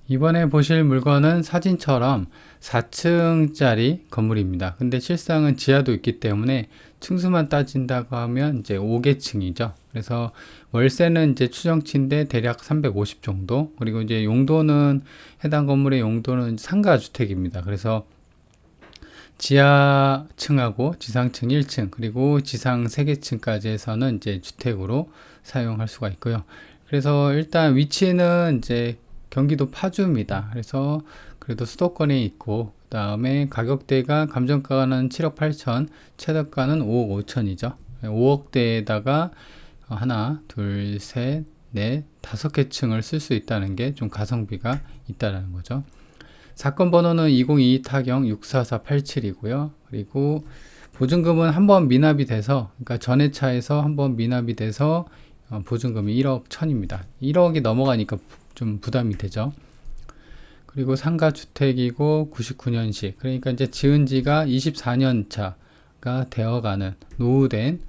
이번에 보실 물건은 사진처럼 4층짜리 건물입니다. 근데 실상은 지하도 있기 때문에 층수만 따진다고 하면 이제 5개층이죠. 그래서 월세는 이제 추정치인데 대략 350 정도. 그리고 이제 용도는 해당 건물의 용도는 상가주택입니다. 그래서 지하층하고 지상층 1층 그리고 지상 3개층까지 해서는 이제 주택으로 사용할 수가 있고요. 그래서 일단 위치는 이제 경기도 파주입니다. 그래서 그래도 수도권에 있고, 그 다음에 가격대가 감정가는 7억 8천, 최저가는 5억 5천이죠. 5억대에다가 하나, 둘, 셋, 넷, 5개 층을 쓸 수 있다는 게 좀 가성비가 있다는 거죠. 사건 번호는 2022 타경 64487이고요. 그리고 보증금은 한번 미납이 돼서, 그러니까 전회차에서 한번 미납이 돼서 보증금이 1억 1000입니다. 1억이 넘어가니까 좀 부담이 되죠. 그리고 상가주택이고 99년식, 그러니까 이제 지은 지가 24년 차가 되어가는 노후된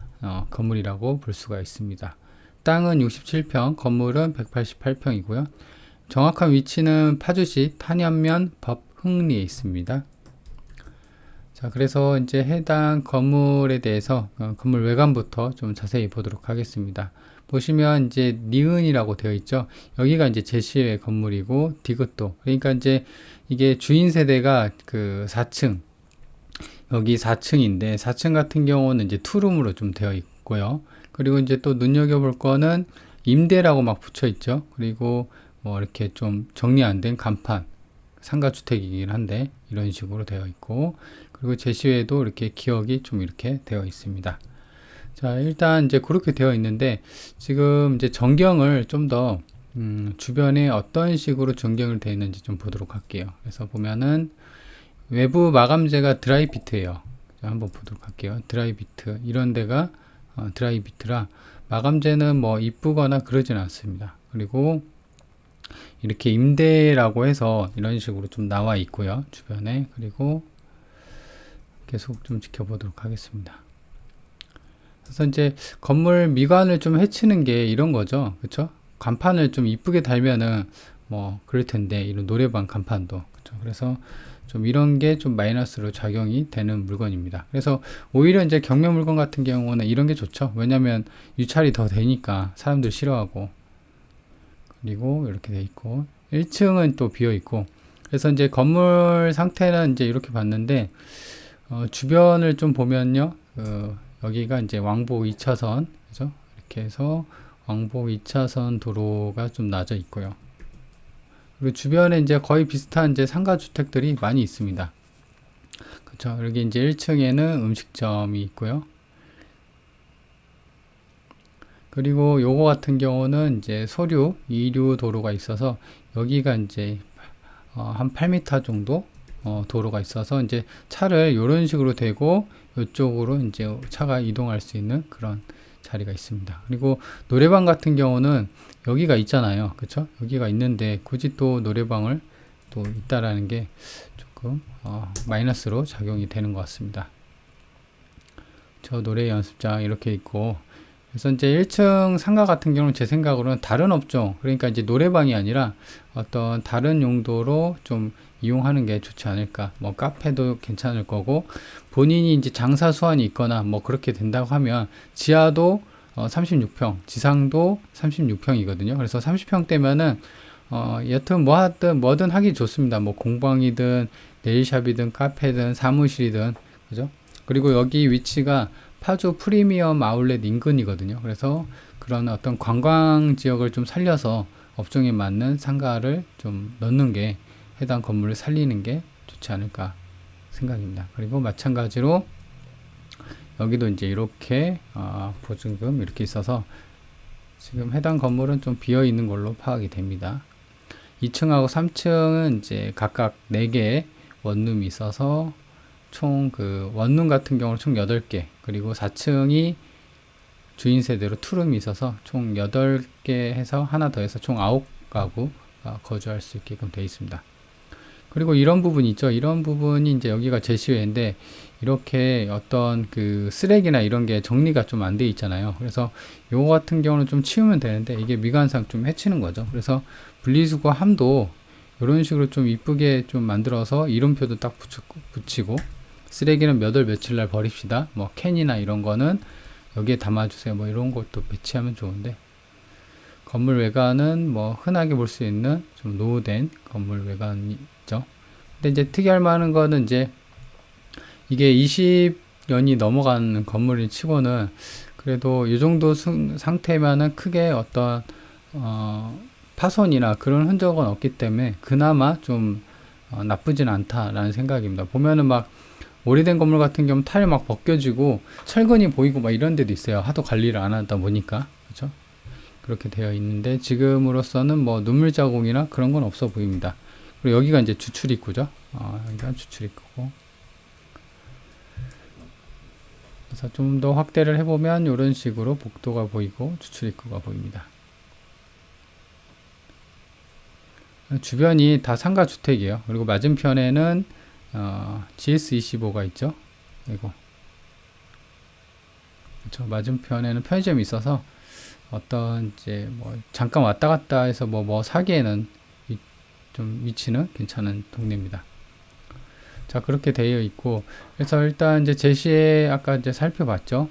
건물이라고 볼 수가 있습니다. 땅은 67평, 건물은 188평이고요. 정확한 위치는 파주시 탄현면 법흥리에 있습니다. 자, 그래서 이제 해당 건물에 대해서 건물 외관부터 좀 자세히 보도록 하겠습니다. 보시면 이제 니은이라고 되어 있죠. 여기가 이제 제시의 건물이고 디귿도. 그러니까 이제 이게 주인 세대가 그 4층, 여기 4층인데 4층 같은 경우는 이제 투룸으로 좀 되어 있고요. 그리고 이제 또 눈여겨볼 거는 임대라고 막 붙여 있죠. 그리고 뭐 이렇게 좀 정리 안 된 간판, 상가주택이긴 한데 이런 식으로 되어 있고, 그리고 제시에도 이렇게 기억이 좀 이렇게 되어 있습니다. 자, 일단 이제 그렇게 되어 있는데 지금 이제 전경을 좀 더 주변에 어떤 식으로 전경을 되어 있는지 좀 보도록 할게요. 그래서 보면은 외부 마감재가 드라이비트예요. 자, 한번 보도록 할게요. 드라이비트, 이런 데가 드라이비트라 마감재는 뭐 이쁘거나 그러진 않습니다. 그리고 이렇게 임대라고 해서 이런 식으로 좀 나와 있고요, 주변에. 그리고 계속 좀 지켜보도록 하겠습니다. 그래서 이제 건물 미관을 좀 해치는 게 이런 거죠, 그쵸? 간판을 좀 이쁘게 달면은 뭐 그럴 텐데, 이런 노래방 간판도, 그쵸? 그래서 좀 이런 게 좀 마이너스로 작용이 되는 물건입니다. 그래서 오히려 이제 경매 물건 같은 경우는 이런 게 좋죠. 왜냐면 유찰이 더 되니까 사람들 싫어하고. 그리고 이렇게 돼 있고 1층은 또 비어 있고. 그래서 이제 건물 상태는 이제 이렇게 봤는데 주변을 좀 보면요, 여기가 이제 왕복 2차선, 그죠? 이렇게 해서 왕복 2차선 도로가 좀 나져 있고요. 그리고 주변에 이제 거의 비슷한 이제 상가 주택들이 많이 있습니다. 그렇죠? 여기 이제 1층에는 음식점이 있고요. 그리고 요거 같은 경우는 이제 소류, 이류 도로가 있어서 여기가 이제 한 8m 정도 도로가 있어서 이제 차를 이런 식으로 대고 이쪽으로 이제 차가 이동할 수 있는 그런 자리가 있습니다. 그리고 노래방 같은 경우는 여기가 있잖아요, 그쵸? 여기가 있는데 굳이 또 노래방을 또 있다라는 게 조금 마이너스로 작용이 되는 것 같습니다. 저 노래 연습장 이렇게 있고, 그래서 이제 1층 상가 같은 경우는 제 생각으로는 다른 업종, 그러니까 이제 노래방이 아니라 어떤 다른 용도로 좀 이용하는 게 좋지 않을까. 뭐 카페도 괜찮을 거고, 본인이 이제 장사 수완이 있거나 뭐 그렇게 된다고 하면 지하도 36평, 지상도 36평이거든요. 그래서 30평대면은 여튼 뭐 하든 뭐든 하기 좋습니다. 뭐 공방이든 네일샵이든 카페든 사무실이든, 그죠? 그리고 여기 위치가 파주 프리미엄 아울렛 인근이거든요. 그래서 그런 어떤 관광 지역을 좀 살려서 업종에 맞는 상가를 좀 넣는 게, 해당 건물을 살리는 게 좋지 않을까 생각입니다. 그리고 마찬가지로 여기도 이제 이렇게 보증금 이렇게 있어서 지금 해당 건물은 좀 비어 있는 걸로 파악이 됩니다. 2층하고 3층은 이제 각각 4개의 원룸이 있어서 총 그 원룸 같은 경우는 총 8개, 그리고 4층이 주인 세대로 투룸이 있어서 총 8개 해서 하나 더 해서 총 9가구가 거주할 수 있게끔 되어 있습니다. 그리고 이런 부분이 있죠. 이런 부분이 이제 여기가 제시회인데 이렇게 어떤 그 쓰레기나 이런 게 정리가 좀 안 돼 있잖아요. 그래서 요거 같은 경우는 좀 치우면 되는데 이게 미관상 좀 해치는 거죠. 그래서 분리수거함도 이런 식으로 좀 이쁘게 좀 만들어서 이름표도 딱 붙이고, 쓰레기는 몇 월 며칠 날 버립시다. 뭐 캔이나 이런 거는 여기에 담아주세요. 뭐 이런 것도 배치하면 좋은데, 건물 외관은 뭐 흔하게 볼 수 있는 좀 노후된 건물 외관이죠. 근데 이제 특이할 만한 거는 이제 이게 20년이 넘어간 건물인 치고는 그래도 이 정도 상태면은 크게 어떤 파손이나 그런 흔적은 없기 때문에 그나마 좀 나쁘진 않다라는 생각입니다. 보면은 막 오래된 건물 같은 경우는 타일 막 벗겨지고 철근이 보이고 막 이런 데도 있어요. 하도 관리를 안 하다 보니까. 그렇죠? 그렇게 되어 있는데 지금으로서는 뭐 눈물 자국이나 그런 건 없어 보입니다. 그리고 여기가 이제 주출 입구죠. 여기가 주출 입구고. 그래서 좀 더 확대를 해보면 이런 식으로 복도가 보이고 주출 입구가 보입니다. 주변이 다 상가 주택이에요. 그리고 맞은편에는 GS25가 있죠. 이거. 그렇죠. 맞은편에는 편의점이 있어서 어떤 이제 뭐 잠깐 왔다 갔다 해서 뭐 사기에는 좀 위치는 괜찮은 동네입니다. 자, 그렇게 되어 있고, 그래서 일단 이제 제시에 아까 이제 살펴봤죠.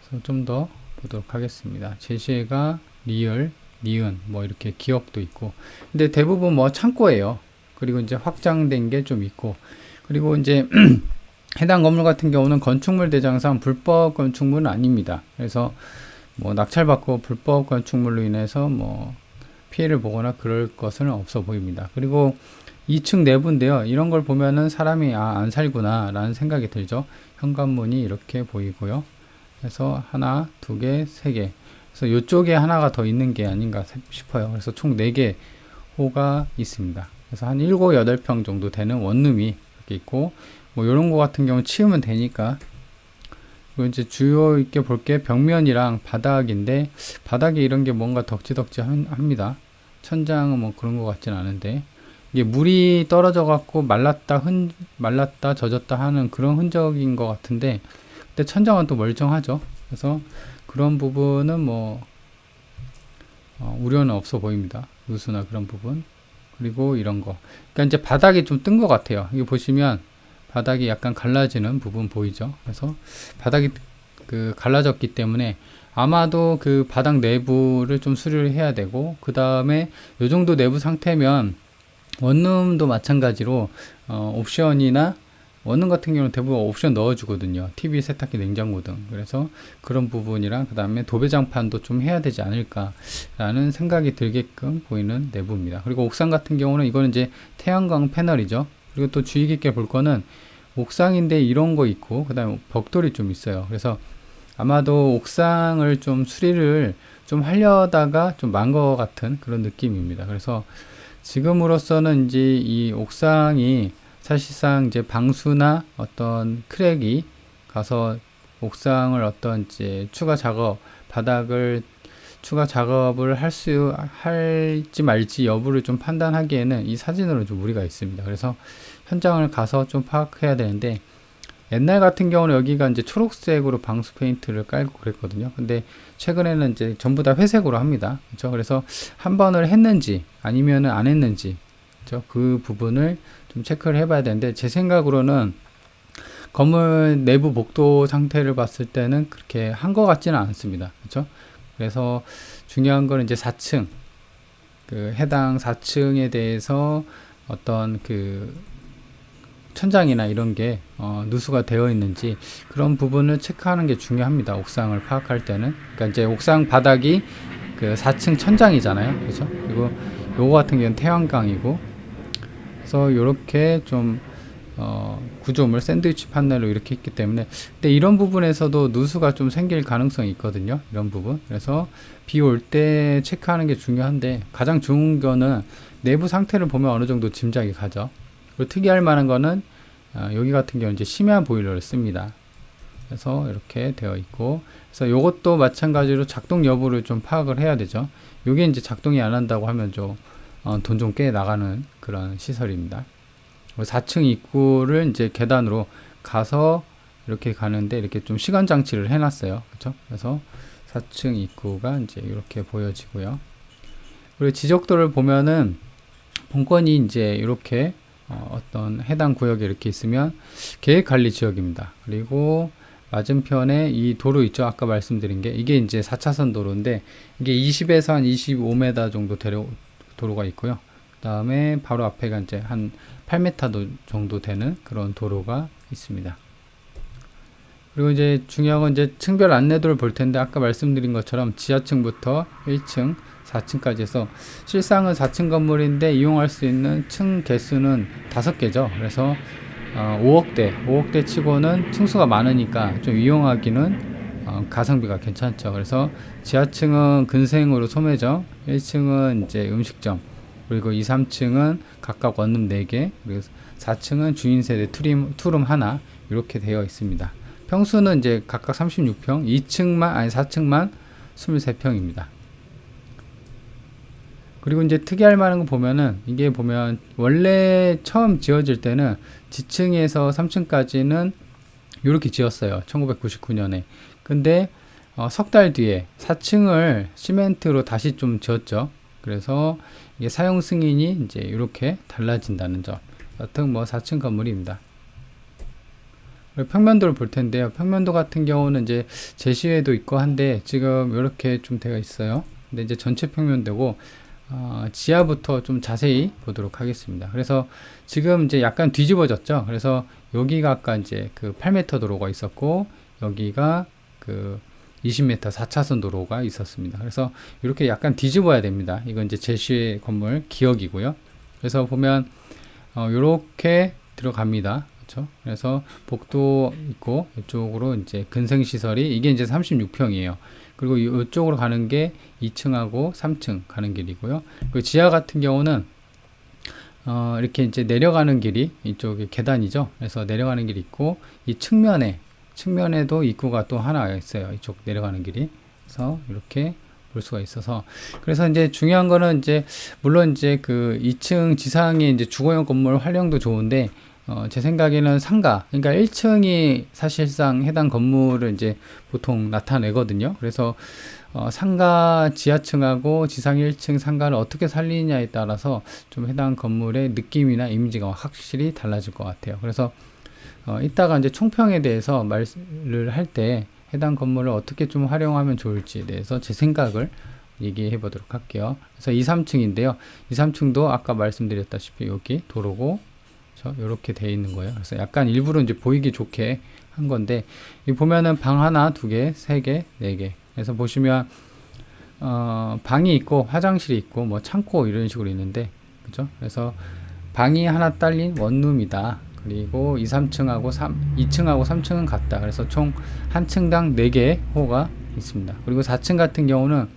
그래서 좀 더 보도록 하겠습니다. 제시가 리을, 니은, 뭐 이렇게 기억도 있고, 근데 대부분 뭐 창고예요. 그리고 이제 확장된 게 좀 있고, 그리고 이제 해당 건물 같은 경우는 건축물 대장상 불법 건축물은 아닙니다. 그래서 뭐 낙찰받고 불법 건축물로 인해서 뭐 피해를 보거나 그럴 것은 없어 보입니다. 그리고 2층 내부인데요. 이런 걸 보면은 사람이 안 살구나 라는 생각이 들죠. 현관문이 이렇게 보이고요. 그래서 하나, 두 개, 세 개. 그래서 이쪽에 하나가 더 있는 게 아닌가 싶어요. 그래서 총 4개 호가 있습니다. 그래서 한 7, 8평 정도 되는 원룸이 이렇게 있고, 뭐 이런 거 같은 경우 치우면 되니까. 그리고 이제 주요 있게 볼 게 벽면이랑 바닥인데, 바닥에 이런 게 뭔가 덕지덕지 합니다. 천장은 뭐 그런 거 같진 않은데, 이게 물이 떨어져 갖고 말랐다 젖었다 하는 그런 흔적인 것 같은데, 근데 천장은 또 멀쩡하죠. 그래서 그런 부분은 뭐 우려는 없어 보입니다. 누수나 그런 부분. 그리고 이런 거. 그러니까 이제 바닥이 좀 뜬 것 같아요. 이거 보시면 바닥이 약간 갈라지는 부분 보이죠. 그래서 바닥이 갈라졌기 때문에 아마도 그 바닥 내부를 좀 수리를 해야 되고, 그 다음에 요 정도 내부 상태면 원룸도 마찬가지로 옵션이나 원룸 같은 경우는 대부분 옵션 넣어주거든요. TV, 세탁기, 냉장고 등. 그래서 그런 부분이랑 그 다음에 도배장판도 좀 해야 되지 않을까라는 생각이 들게끔 보이는 내부입니다. 그리고 옥상 같은 경우는 이거는 이제 태양광 패널이죠. 그리고 또 주의 깊게 볼 거는 옥상인데 이런 거 있고, 그 다음에 벽돌이 좀 있어요. 그래서 아마도 옥상을 좀 수리를 좀 하려다가 좀 만 것 같은 그런 느낌입니다. 그래서 지금으로서는 이제 이 옥상이 사실상 이제 방수나 어떤 크랙이 가서 옥상을 어떤 이제 바닥을 추가 작업을 할지 말지 여부를 좀 판단하기에는 이 사진으로 좀 무리가 있습니다. 그래서 현장을 가서 좀 파악해야 되는데, 옛날 같은 경우는 여기가 이제 초록색으로 방수 페인트를 깔고 그랬거든요. 근데 최근에는 이제 전부 다 회색으로 합니다. 그렇죠? 그래서 한 번을 했는지 아니면은 안 했는지, 그렇죠? 그 부분을 좀 체크를 해봐야 되는데, 제 생각으로는 건물 내부 복도 상태를 봤을 때는 그렇게 한 것 같지는 않습니다. 그렇죠? 그래서 중요한 거는 이제 4층, 해당 4층에 대해서 어떤 천장이나 이런 게 누수가 되어 있는지 그런 부분을 체크하는 게 중요합니다. 옥상을 파악할 때는. 그러니까 이제 옥상 바닥이 4층 천장이잖아요. 그렇죠? 그리고 요거 같은 경우는 태양광이고, 그래서 이렇게 좀 구조물 샌드위치 판넬로 이렇게 있기 때문에, 근데 이런 부분에서도 누수가 좀 생길 가능성이 있거든요. 이런 부분. 그래서 비 올 때 체크하는 게 중요한데, 가장 좋은 거는 내부 상태를 보면 어느 정도 짐작이 가죠. 그리고 특이할 만한 거는 여기 같은 경우는 이제 심야 보일러를 씁니다. 그래서 이렇게 되어 있고, 그래서 이것도 마찬가지로 작동 여부를 좀 파악을 해야 되죠. 이게 이제 작동이 안 한다고 하면 좀 돈 좀 꽤 나가는 그런 시설입니다. 4층 입구를 이제 계단으로 가서 이렇게 가는데, 이렇게 좀 시간 장치를 해놨어요. 그렇죠? 그래서 4층 입구가 이제 이렇게 보여지고요. 그리고 지적도를 보면은 본건이 이제 이렇게 어떤 해당 구역에 이렇게 있으면 계획관리지역입니다. 그리고 맞은편에 이 도로 있죠. 아까 말씀드린 게 이게 이제 4차선 도로인데 이게 20에서 한 25m 정도 도로가 있고요. 그 다음에 바로 앞에가 이제 한 8m 정도 되는 그런 도로가 있습니다. 그리고 이제 중요한 건 이제 층별 안내도를 볼 텐데 아까 말씀드린 것처럼 지하층부터 1층, 4층까지 해서 실상은 4층 건물인데 이용할 수 있는 층 개수는 5개죠. 그래서 5억대 치고는 층수가 많으니까 좀 이용하기는 가성비가 괜찮죠. 그래서 지하층은 근생으로 소매점, 1층은 이제 음식점, 그리고 2, 3층은 각각 원룸 4개, 그리고 4층은 주인세대 투룸 하나 이렇게 되어 있습니다. 평수는 이제 각각 36평, 4층만 23평입니다. 그리고 이제 특이할 만한 거 보면은 이게 보면 원래 처음 지어질 때는 지층에서 3층까지는 이렇게 지었어요. 1999년에. 근데 석 달 뒤에 4층을 시멘트로 다시 좀 지었죠. 그래서 이게 사용 승인이 이제 이렇게 달라진다는 점. 여튼 뭐 4층 건물입니다. 평면도를 볼 텐데요. 평면도 같은 경우는 이제 제시회도 있고 한데 지금 이렇게 좀 되어 있어요. 근데 이제 전체 평면도고 지하부터 좀 자세히 보도록 하겠습니다. 그래서 지금 이제 약간 뒤집어졌죠. 그래서 여기가 아까 이제 그 8m 도로가 있었고 여기가 그 20m 4차선 도로가 있었습니다. 그래서 이렇게 약간 뒤집어야 됩니다. 이건 이제 제시회 건물 기역이고요. 그래서 보면 이렇게 들어갑니다. 그렇죠? 그래서 복도 있고 이쪽으로 이제 근생시설이 이게 이제 36평이에요. 그리고 이쪽으로 가는 게 2층하고 3층 가는 길이고요. 그리고 지하 같은 경우는 이렇게 이제 내려가는 길이 이쪽에 계단이죠. 그래서 내려가는 길이 있고 이 측면에도 입구가 또 하나 있어요. 이쪽 내려가는 길이. 그래서 이렇게 볼 수가 있어서 그래서 이제 중요한 거는 이제 물론 이제 그 2층 지상에 이제 주거용 건물 활용도 좋은데 제 생각에는 상가, 그러니까 1층이 사실상 해당 건물을 이제 보통 나타내거든요. 그래서 상가 지하층하고 지상 1층 상가를 어떻게 살리느냐에 따라서 좀 해당 건물의 느낌이나 이미지가 확실히 달라질 것 같아요. 그래서 이따가 이제 총평에 대해서 말을 할 때 해당 건물을 어떻게 좀 활용하면 좋을지에 대해서 제 생각을 얘기해 보도록 할게요. 그래서 2, 3층인데요. 2, 3층도 아까 말씀드렸다시피 여기 도로고 이렇게 돼 있는 거예요. 그래서 약간 일부러 이제 보이기 좋게 한 건데, 이 보면은 방 하나, 두 개, 세 개, 네 개. 그래서 보시면 방이 있고 화장실이 있고 뭐 창고 이런 식으로 있는데, 그죠? 그래서 방이 하나 딸린 원룸이다. 그리고 2, 3층하고 2층하고 3층은 같다. 그래서 총 한 층당 4개 호가 있습니다. 그리고 4층 같은 경우는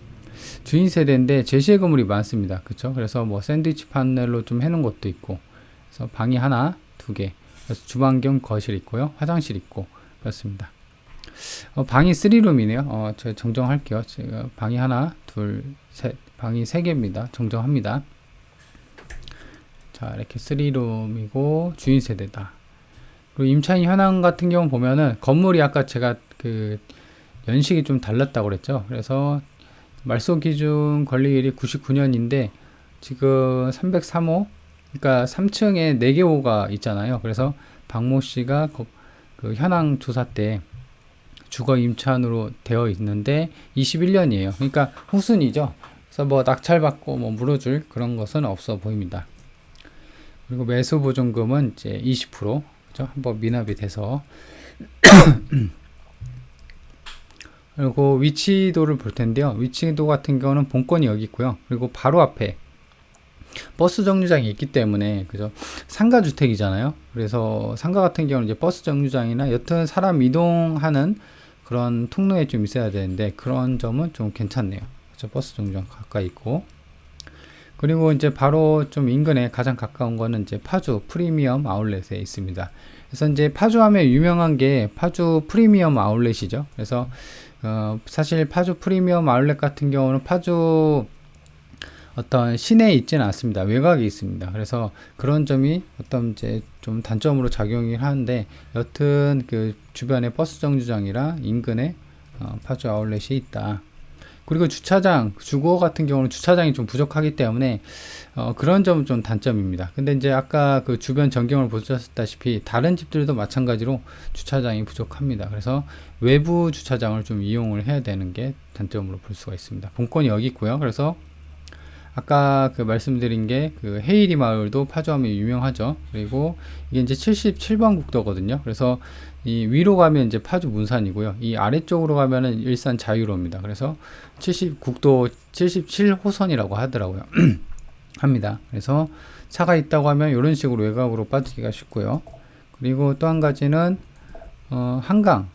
주인 세대인데 제시의 건물이 많습니다. 그죠? 그래서 뭐 샌드위치 파넬로 좀 해놓은 것도 있고, 그래서 방이 하나, 두 개. 그래서 주방 겸 거실 있고요. 화장실 있고 그렇습니다. 방이 3룸이네요. 제가 정정할게요. 제가 방이 하나, 둘, 셋. 방이 3개입니다. 정정합니다. 자, 이렇게 3룸이고 주인 세대다. 그리고 임차인 현황 같은 경우 보면은 건물이 아까 제가 그 연식이 좀 달랐다고 그랬죠. 그래서 말소 기준 건립일이 99년인데 지금 303호, 그러니까 3층에 4개 호가 있잖아요. 그래서 박모 씨가 그 현황 조사 때 주거 임차인으로 되어 있는데 21년이에요. 그러니까 후순이죠. 그래서 뭐 낙찰받고 뭐 물어줄 그런 것은 없어 보입니다. 그리고 매수 보증금은 이제 20%, 그죠? 한번 미납이 돼서. 그리고 위치도를 볼 텐데요. 위치도 같은 경우는 본건이 여기 있고요. 그리고 바로 앞에 버스 정류장이 있기 때문에, 그죠? 상가 주택이잖아요. 그래서 상가 같은 경우는 이제 버스 정류장이나 여튼 사람 이동하는 그런 통로에 좀 있어야 되는데 그런 점은 좀 괜찮네요. 그죠? 버스 정류장 가까이 있고. 그리고 이제 바로 좀 인근에 가장 가까운 거는 이제 파주 프리미엄 아울렛에 있습니다. 그래서 이제 파주 하면 유명한 게 파주 프리미엄 아울렛이죠. 그래서 사실 파주 프리미엄 아울렛 같은 경우는 파주 어떤 시내에 있지는 않습니다. 외곽에 있습니다. 그래서 그런 점이 어떤 이제 좀 단점으로 작용을 하는데, 여튼 그 주변에 버스 정류장이라 인근에 파주 아울렛이 있다. 그리고 주차장, 주거 같은 경우는 주차장이 좀 부족하기 때문에 그런 점은 좀 단점입니다. 근데 이제 아까 그 주변 전경을 보셨다시피 다른 집들도 마찬가지로 주차장이 부족합니다. 그래서 외부 주차장을 좀 이용을 해야 되는 게 단점으로 볼 수가 있습니다. 본건이 여기 있고요. 그래서 아까 그 말씀드린 게 그 헤이리 마을도 파주하면 유명하죠. 그리고 이게 이제 77번 국도거든요. 그래서 이 위로 가면 이제 파주 문산이고요. 이 아래쪽으로 가면은 일산 자유로입니다. 그래서 국도 77호선이라고 하더라고요. 합니다. 그래서 차가 있다고 하면 이런 식으로 외곽으로 빠지기가 쉽고요. 그리고 또 한 가지는 한강.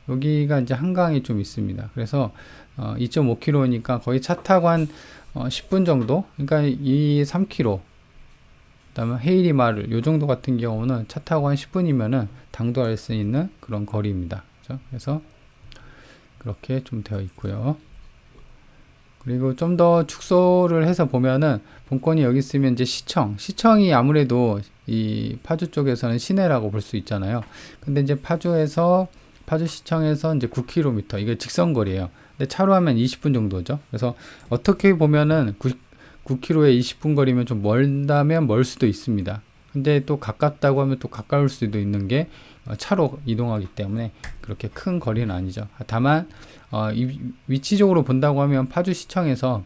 여기가 이제 한강이 좀 있습니다. 그래서 2.5km니까 거의 차 타고 한 10분 정도? 그러니까 이 3km, 그다음에 헤이리 마을 요 정도 같은 경우는 차 타고 한 10분이면은 당도할 수 있는 그런 거리입니다. 그렇죠? 그래서 그렇게 좀 되어 있고요. 그리고 좀 더 축소를 해서 보면은 본건이 여기 있으면 이제 시청이 아무래도 이 파주 쪽에서는 시내라고 볼 수 있잖아요. 근데 이제 파주시청에서 이제 9km, 이게 직선거리예요. 근데 차로 하면 20분 정도죠. 그래서 어떻게 보면은 9km에 20분 거리면 좀 멀다면 멀 수도 있습니다. 근데 또 가깝다고 하면 또 가까울 수도 있는 게 차로 이동하기 때문에 그렇게 큰 거리는 아니죠. 다만 이 위치적으로 본다고 하면 파주시청에서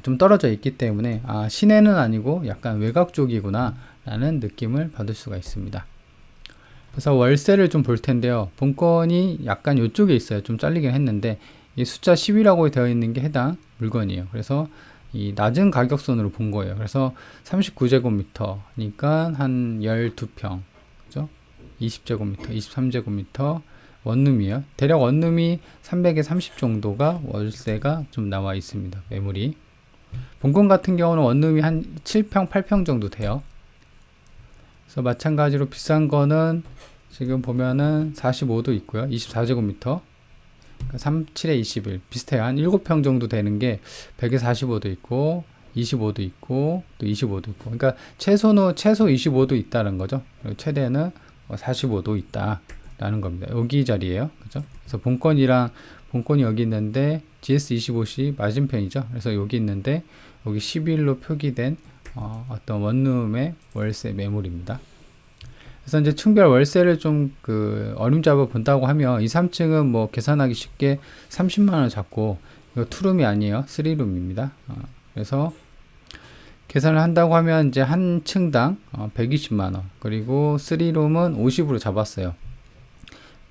좀 떨어져 있기 때문에 시내는 아니고 약간 외곽 쪽이구나 라는 느낌을 받을 수가 있습니다. 그래서 월세를 좀 볼 텐데요. 본건이 약간 이쪽에 있어요. 좀 잘리긴 했는데 이 숫자 10이라고 되어 있는 게 해당 물건이에요. 그래서 이 낮은 가격선으로 본 거예요. 그래서 39제곱미터니까 한 12평, 그죠? 20제곱미터, 23제곱미터 원룸이에요. 대략 원룸이 300에 30 정도가 월세가 좀 나와 있습니다. 매물이. 본건 같은 경우는 원룸이 한 7평, 8평 정도 돼요. 그래서 마찬가지로 비싼 거는 지금 보면은 45도 있고요. 24제곱미터. 그러니까 37에 21 비슷해요. 한 7평 정도 되는 게 100에 45도 있고 25도 있고 또 25도 있고, 그러니까 최소 25도 있다는 거죠. 그리고 최대는 45도 있다라는 겁니다. 여기 자리에요. 그죠? 그래서 본건이 여기 있는데 GS25C 맞은편이죠. 그래서 여기 있는데 여기 11로 표기된 어떤 원룸의 월세 매물입니다. 그래서 이제 층별 월세를 좀 어림잡아 본다고 하면 2, 3층은 뭐 계산하기 쉽게 30만원 잡고, 이거 투룸이 아니에요. 3룸입니다. 그래서 계산을 한다고 하면 이제 한 층당 120만원, 그리고 3룸은 50으로 잡았어요.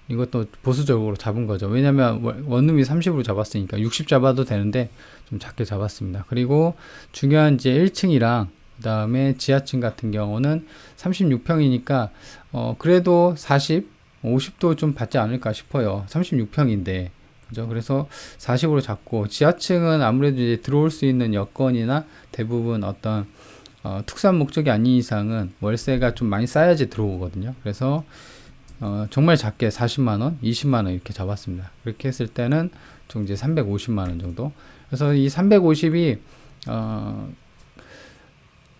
이것도 보수적으로 잡은 거죠. 왜냐면 원룸이 30으로 잡았으니까 60 잡아도 되는데 좀 작게 잡았습니다. 그리고 중요한 이제 1층이랑 그 다음에 지하층 같은 경우는 36평이니까 그래도 50도 좀 받지 않을까 싶어요. 36평인데 그죠? 그래서 40으로 잡고, 지하층은 아무래도 이제 들어올 수 있는 여건이나 대부분 어떤 특수한 목적이 아닌 이상은 월세가 좀 많이 쌓여야지 들어오거든요. 그래서 정말 작게 40만원, 20만원 이렇게 잡았습니다. 그렇게 했을 때는 총 이제 350만원 정도. 그래서 이 350이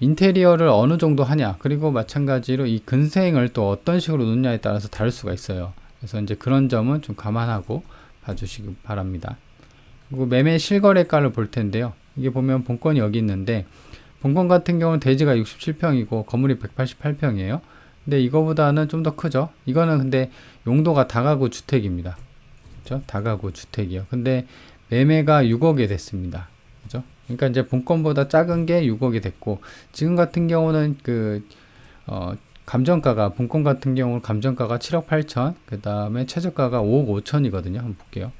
인테리어를 어느 정도 하냐, 그리고 마찬가지로 이 근생을 또 어떤 식으로 놓느냐에 따라서 다를 수가 있어요. 그래서 이제 그런 점은 좀 감안하고 봐주시기 바랍니다. 그리고 매매 실거래가를 볼 텐데요. 이게 보면 본건이 여기 있는데, 본건 같은 경우는 대지가 67평이고 건물이 188평이에요. 근데 이거보다는 좀 더 크죠. 이거는 근데 용도가 다가구 주택입니다. 그렇죠? 다가구 주택이요. 근데 매매가 6억에 됐습니다. 그죠? 그러니까 이제 본건보다 작은 게 6억이 됐고, 지금 같은 경우는 감정가가, 본건 같은 경우는 감정가가 7억 8천, 그 다음에 최저가가 5억 5천이거든요. 한번 볼게요.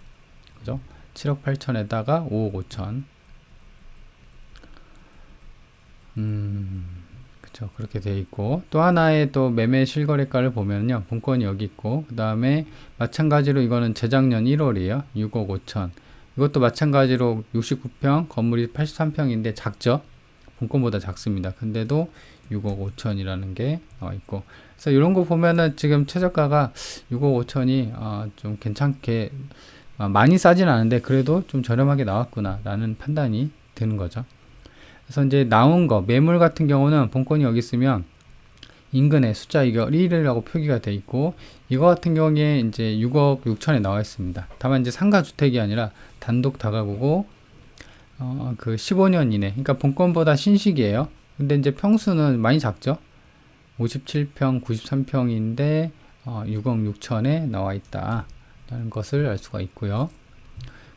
그죠? 7억 8천에다가 5억 5천. 그쵸. 그렇게 돼 있고, 또 하나의 또 매매 실거래가를 보면요. 본건이 여기 있고, 그 다음에 마찬가지로 이거는 재작년 1월이에요. 6억 5천. 이것도 마찬가지로 69평, 건물이 83평인데 작죠? 본건보다 작습니다. 근데도 6억 5천이라는 게 나와 있고, 그래서 이런 거 보면은 지금 최저가가 6억 5천이 좀 괜찮게, 많이 싸진 않은데 그래도 좀 저렴하게 나왔구나 라는 판단이 드는 거죠. 그래서 이제 나온 거, 매물 같은 경우는 본건이 여기 있으면 인근에 숫자 이거 1이라고 표기가 돼 있고, 이거 같은 경우에 이제 6억 6천에 나와 있습니다. 다만 이제 상가 주택이 아니라 단독 다가구고, 그 15년 이내, 그러니까 본건보다 신식이에요. 근데 이제 평수는 많이 작죠. 57평, 93평인데 6억 6천에 나와 있다라는 것을 알 수가 있고요.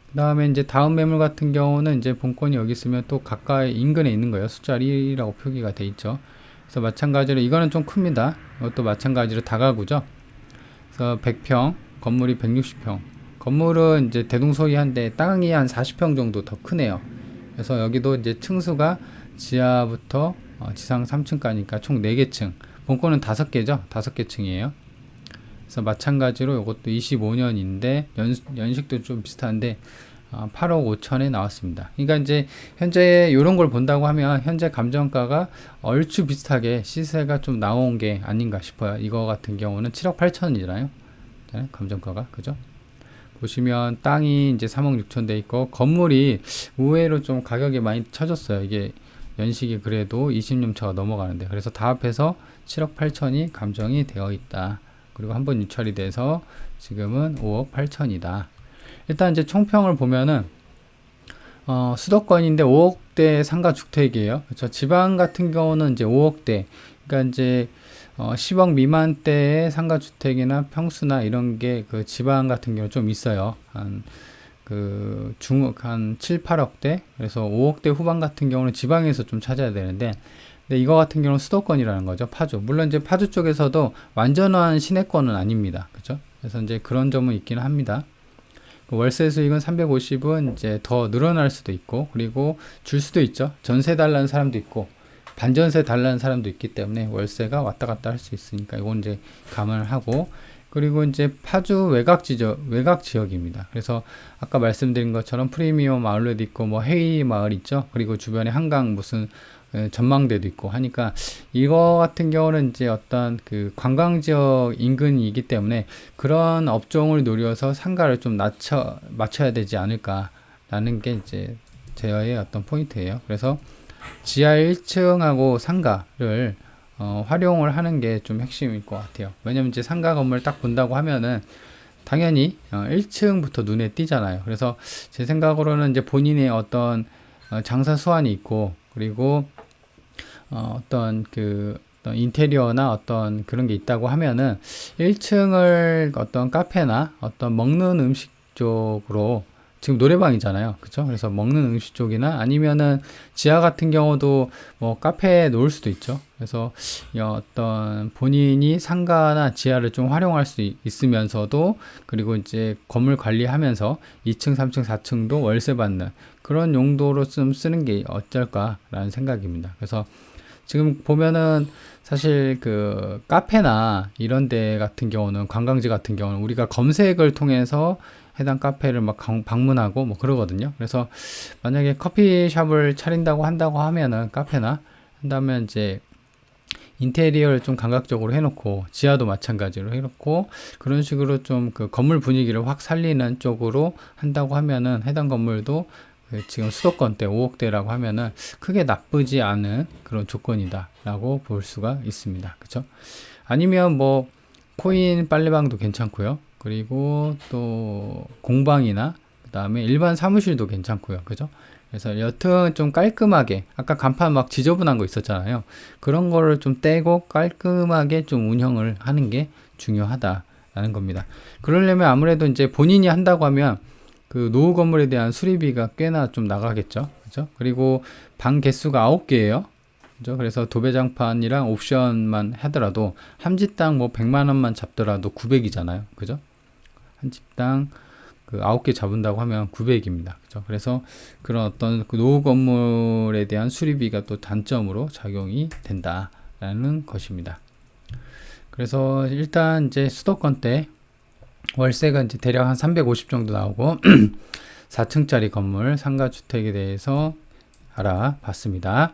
그 다음에 이제 다음 매물 같은 경우는 이제 본건이 여기 있으면 또 가까이 인근에 있는 거예요. 숫자 1이라고 표기가 돼 있죠. 그래서 마찬가지로 이거는 좀 큽니다. 이것도 마찬가지로 다가구죠. 그래서 100평, 건물이 160평. 건물은 이제 대동소이한데 땅이 한 40평 정도 더 크네요. 그래서 여기도 이제 층수가 지하부터 지상 3층까지니까 총 4개 층. 본건은 5개죠. 5개 층이에요. 그래서 마찬가지로 이것도 25년인데 연식도 좀 비슷한데 8억 5천에 나왔습니다. 그러니까 이제 현재 이런 걸 본다고 하면 현재 감정가가 얼추 비슷하게 시세가 좀 나온 게 아닌가 싶어요. 이거 같은 경우는 7억 8천이잖아요. 감정가가. 그죠? 보시면 땅이 이제 3억 6천 돼 있고, 건물이 의외로 좀 가격이 많이 쳐졌어요. 이게 연식이 그래도 20년 차가 넘어가는데, 그래서 다 합해서 7억 8천이 감정이 되어 있다. 그리고 한번 유찰이 돼서 지금은 5억 8천이다. 일단 이제 총평을 보면은 수도권인데 5억대 상가 주택이에요. 그렇죠? 지방 같은 경우는 이제 5억대, 그러니까 이제 10억 미만대의 상가 주택이나 평수나 이런 게 그 지방 같은 경우 좀 있어요. 한 7, 8억대. 그래서 5억대 후반 같은 경우는 지방에서 좀 찾아야 되는데, 근데 이거 같은 경우는 수도권이라는 거죠. 파주. 물론 이제 파주 쪽에서도 완전한 시내권은 아닙니다. 그죠? 그래서 이제 그런 점은 있기는 합니다. 월세 수익은 350은 이제 더 늘어날 수도 있고, 그리고 줄 수도 있죠. 전세 달라는 사람도 있고, 반전세 달라는 사람도 있기 때문에 월세가 왔다 갔다 할 수 있으니까 이건 이제 감안을 하고, 그리고 이제 파주 외곽 지역입니다. 그래서 아까 말씀드린 것처럼 프리미엄 아울렛 있고, 뭐 헤이 마을 있죠. 그리고 주변에 한강 무슨 전망대도 있고 하니까, 이거 같은 경우는 이제 어떤 그 관광지역 인근이기 때문에 그런 업종을 노려서 상가를 좀 맞춰야 되지 않을까라는 게 이제 제어의 어떤 포인트예요. 그래서 지하 1층하고 상가를 활용을 하는 게 좀 핵심일 것 같아요. 왜냐면 이제 상가 건물 딱 본다고 하면은 당연히 1층부터 눈에 띄잖아요. 그래서 제 생각으로는 이제 본인의 어떤 장사 수완이 있고, 그리고 어떤 인테리어나 어떤 그런 게 있다고 하면은 1층을 어떤 카페나 어떤 먹는 음식 쪽으로, 지금 노래방이잖아요. 그쵸? 그래서 먹는 음식 쪽이나 아니면은 지하 같은 경우도 뭐 카페에 놓을 수도 있죠. 그래서 어떤 본인이 상가나 지하를 좀 활용할 수 있으면서도, 그리고 이제 건물 관리하면서 2층, 3층, 4층도 월세 받는 그런 용도로 좀 쓰는 게 어쩔까라는 생각입니다. 그래서 지금 보면은 사실 그 카페나 이런 데 같은 경우는, 관광지 같은 경우는 우리가 검색을 통해서 해당 카페를 막 방문하고 뭐 그러거든요. 그래서 만약에 커피숍을 차린다고 한다고 하면은, 카페나 한다면 이제 인테리어를 좀 감각적으로 해놓고, 지하도 마찬가지로 해놓고, 그런 식으로 좀 그 건물 분위기를 확 살리는 쪽으로 한다고 하면은, 해당 건물도 지금 수도권대 5억대라고 하면은 크게 나쁘지 않은 그런 조건이다라고 볼 수가 있습니다. 그쵸? 아니면 뭐 코인 빨래방도 괜찮고요. 그리고 또 공방이나 그 다음에 일반 사무실도 괜찮고요. 그죠? 그래서 여튼 좀 깔끔하게, 아까 간판 막 지저분한 거 있었잖아요. 그런 거를 좀 떼고 깔끔하게 좀 운영을 하는 게 중요하다라는 겁니다. 그러려면 아무래도 이제 본인이 한다고 하면 그 노후 건물에 대한 수리비가 꽤나 좀 나가겠죠. 그죠? 그리고 방 개수가 9개예요. 그죠? 그래서 도배장판이랑 옵션만 하더라도 한 집당 뭐 100만 원만 잡더라도 900이잖아요. 그죠? 한 집당 그 9개 잡은다고 하면 900입니다. 그죠? 그래서 그런 어떤 그 노후 건물에 대한 수리비가 또 단점으로 작용이 된다라는 것입니다. 그래서 일단 이제 수도권 때 월세가 이제 대략 한 350 정도 나오고 4층짜리 건물 상가주택에 대해서 알아봤습니다.